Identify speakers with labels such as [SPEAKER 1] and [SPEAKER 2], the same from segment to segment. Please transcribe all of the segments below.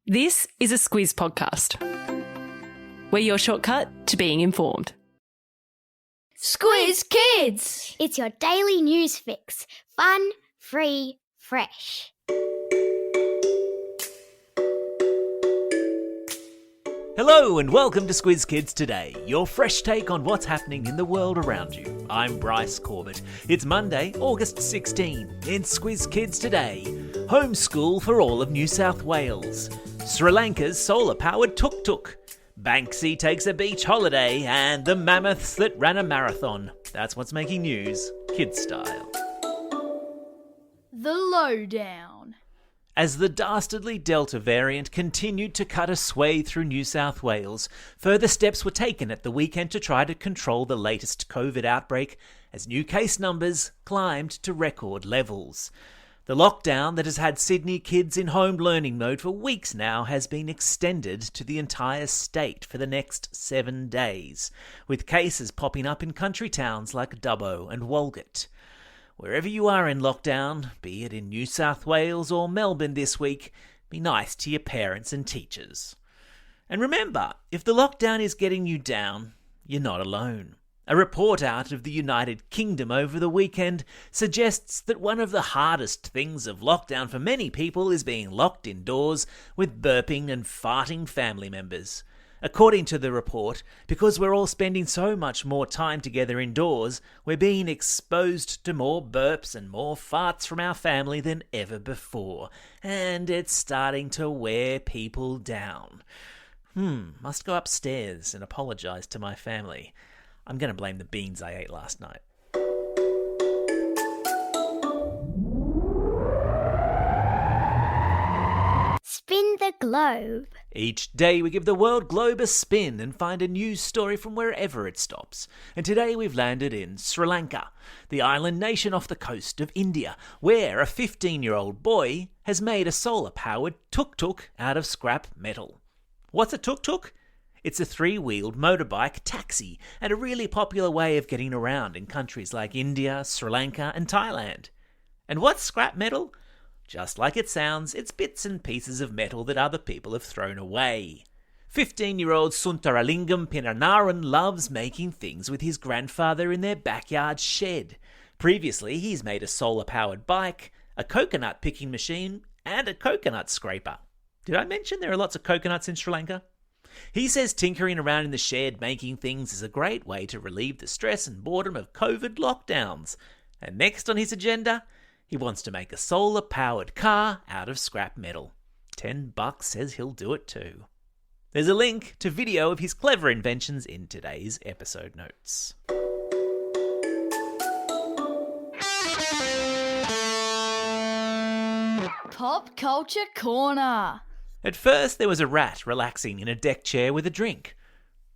[SPEAKER 1] This is a Squiz podcast. We're your shortcut to being informed.
[SPEAKER 2] Squiz Kids!
[SPEAKER 3] It's your daily news fix. Fun, free, fresh.
[SPEAKER 4] Hello and welcome to Squiz Kids Today, your fresh take on what's happening in the world around you. I'm Bryce Corbett. It's Monday, August 16. In Squiz Kids Today, homeschool for all of New South Wales, Sri Lanka's solar-powered tuk-tuk, Banksy takes a beach holiday, and the mammoths that ran a marathon. That's what's making news, kids style.
[SPEAKER 2] The lowdown.
[SPEAKER 4] As the dastardly Delta variant continued to cut a swathe through New South Wales, further steps were taken at the weekend to try to control the latest COVID outbreak as new case numbers climbed to record levels. The lockdown that has had Sydney kids in home learning mode for weeks now has been extended to the entire state for the next 7 days, with cases popping up in country towns like Dubbo and Walgett. Wherever you are in lockdown, be it in New South Wales or Melbourne this week, be nice to your parents and teachers. And remember, if the lockdown is getting you down, you're not alone. A report out of the United Kingdom over the weekend suggests that one of the hardest things of lockdown for many people is being locked indoors with burping and farting family members. According to the report, because we're all spending so much more time together indoors, we're being exposed to more burps and more farts from our family than ever before, and it's starting to wear people down. Must go upstairs and apologise to my family. I'm going to blame the beans I ate last night.
[SPEAKER 3] Spin the globe.
[SPEAKER 4] Each day we give the world globe a spin and find a news story from wherever it stops. And today we've landed in Sri Lanka, the island nation off the coast of India, where a 15-year-old boy has made a solar-powered tuk-tuk out of scrap metal. What's a tuk-tuk? It's a 3-wheeled motorbike taxi and a really popular way of getting around in countries like India, Sri Lanka and Thailand. And what's scrap metal? Just like it sounds, it's bits and pieces of metal that other people have thrown away. 15-year-old Sundaralingam Pinanaran loves making things with his grandfather in their backyard shed. Previously, he's made a solar-powered bike, a coconut picking machine, and a coconut scraper. Did I mention there are lots of coconuts in Sri Lanka? He says tinkering around in the shed making things is a great way to relieve the stress and boredom of COVID lockdowns. And next on his agenda, he wants to make a solar-powered car out of scrap metal. $10 says he'll do it too. There's a link to video of his clever inventions in today's episode notes.
[SPEAKER 2] Pop Culture Corner.
[SPEAKER 4] At first, there was a rat relaxing in a deck chair with a drink.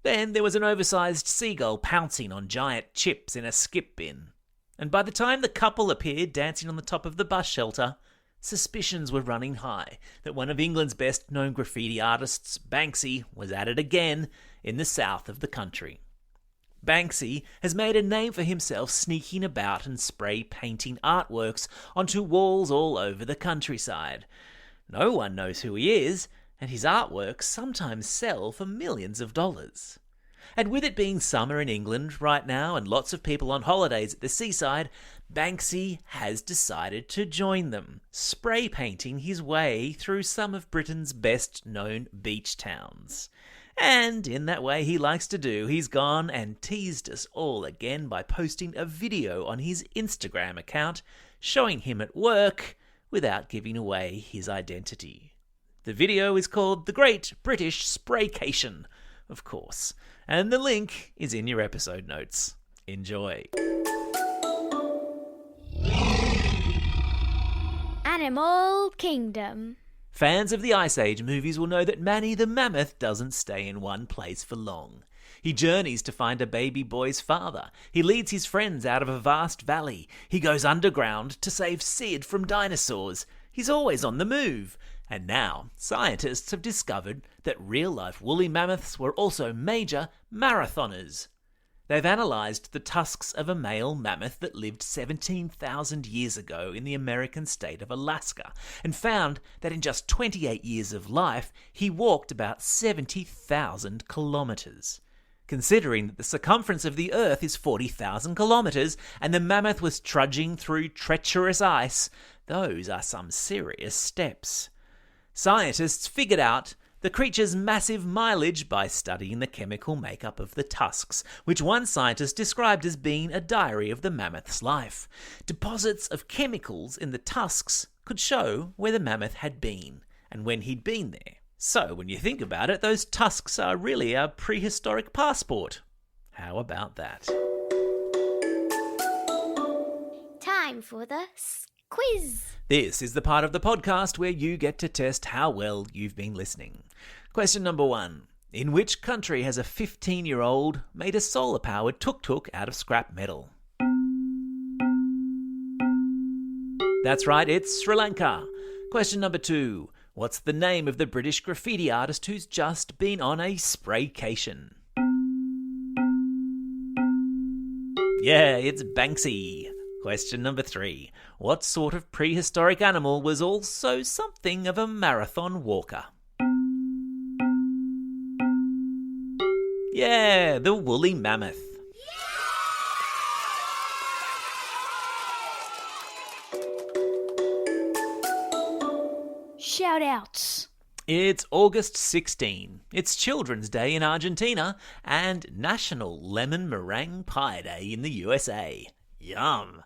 [SPEAKER 4] Then there was an oversized seagull pouncing on giant chips in a skip bin. And by the time the couple appeared dancing on the top of the bus shelter, suspicions were running high that one of England's best-known graffiti artists, Banksy, was at it again in the south of the country. Banksy has made a name for himself sneaking about and spray painting artworks onto walls all over the countryside. No one knows who he is, and his artworks sometimes sell for millions of dollars. And with it being summer in England right now and lots of people on holidays at the seaside, Banksy has decided to join them, spray painting his way through some of Britain's best-known beach towns. And in that way he likes to do, he's gone and teased us all again by posting a video on his Instagram account showing him at work without giving away his identity. The video is called The Great British Spraycation, of course, and the link is in your episode notes. Enjoy.
[SPEAKER 3] Animal Kingdom.
[SPEAKER 4] Fans of the Ice Age movies will know that Manny the Mammoth doesn't stay in one place for long. He journeys to find a baby boy's father. He leads his friends out of a vast valley. He goes underground to save Sid from dinosaurs. He's always on the move. And now, scientists have discovered that real-life woolly mammoths were also major marathoners. They've analysed the tusks of a male mammoth that lived 17,000 years ago in the American state of Alaska and found that in just 28 years of life, he walked about 70,000 kilometres. Considering that the circumference of the Earth is 40,000 kilometres and the mammoth was trudging through treacherous ice, those are some serious steps. Scientists figured out the creature's massive mileage by studying the chemical makeup of the tusks, which one scientist described as being a diary of the mammoth's life. Deposits of chemicals in the tusks could show where the mammoth had been and when he'd been there. So, when you think about it, those tusks are really a prehistoric passport. How about that?
[SPEAKER 3] Time for the quiz.
[SPEAKER 4] This is the part of the podcast where you get to test how well you've been listening. Question number 1. In which country has a 15-year-old made a solar-powered tuk-tuk out of scrap metal? That's right, it's Sri Lanka. Question number 2. What's the name of the British graffiti artist who's just been on a Spraycation? Yeah, it's Banksy. Question number 3. What sort of prehistoric animal was also something of a marathon walker? Yeah, the woolly mammoth.
[SPEAKER 2] Shout-outs.
[SPEAKER 4] It's August 16. It's Children's Day in Argentina and National Lemon Meringue Pie Day in the USA. Yum!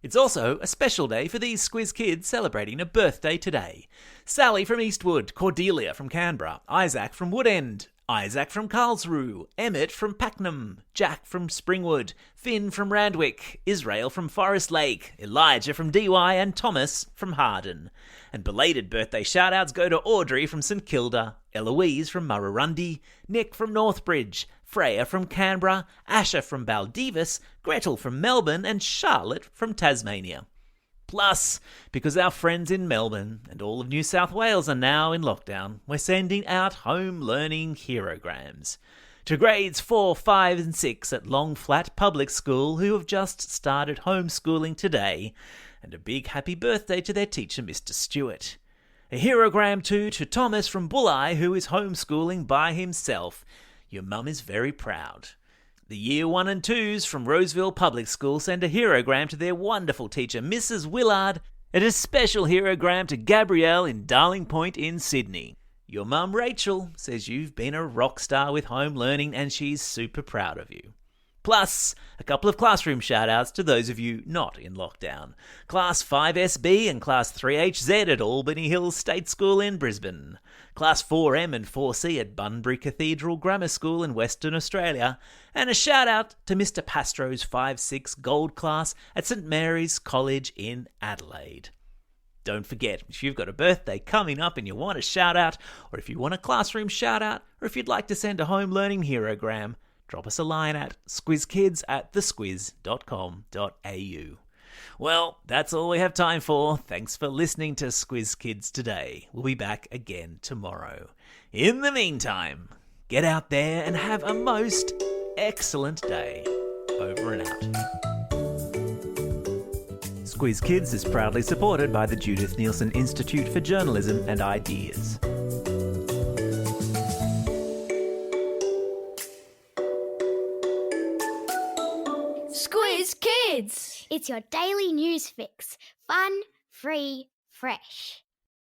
[SPEAKER 4] It's also a special day for these Squiz Kids celebrating a birthday today. Sally from Eastwood, Cordelia from Canberra, Isaac from Woodend, Isaac from Karlsruhe, Emmett from Pakenham, Jack from Springwood, Finn from Randwick, Israel from Forest Lake, Elijah from DY and Thomas from Harden. And belated birthday shout-outs go to Audrey from St Kilda, Eloise from Murrurundi, Nick from Northbridge, Freya from Canberra, Asher from Baldivis, Gretel from Melbourne and Charlotte from Tasmania. Plus, because our friends in Melbourne and all of New South Wales are now in lockdown, we're sending out home learning herograms to grades 4, 5 and 6 at Longflat Public School who have just started homeschooling today, and a big happy birthday to their teacher Mr. Stewart. A herogram too to Thomas from Bulli who is homeschooling by himself. Your mum is very proud. The Year 1 and 2s from Roseville Public School send a herogram to their wonderful teacher, Mrs. Willard, and a special herogram to Gabrielle in Darling Point in Sydney. Your mum, Rachel, says you've been a rock star with home learning and she's super proud of you. Plus, a couple of classroom shout-outs to those of you not in lockdown. Class 5SB and Class 3HZ at Albany Hills State School in Brisbane. Class 4M and 4C at Bunbury Cathedral Grammar School in Western Australia. And a shout-out to Mr. Pastro's 5-6 Gold class at St Mary's College in Adelaide. Don't forget, if you've got a birthday coming up and you want a shout-out, or if you want a classroom shout-out, or if you'd like to send a home learning herogram, drop us a line at squizkids@thesquiz.com.au. Well, that's all we have time for. Thanks for listening to Squiz Kids today. We'll be back again tomorrow. In the meantime, get out there and have a most excellent day. Over and out. Squiz Kids is proudly supported by the Judith Neilson Institute for Journalism and Ideas.
[SPEAKER 2] Squiz Kids!
[SPEAKER 3] It's your daily news fix. Fun, free, fresh.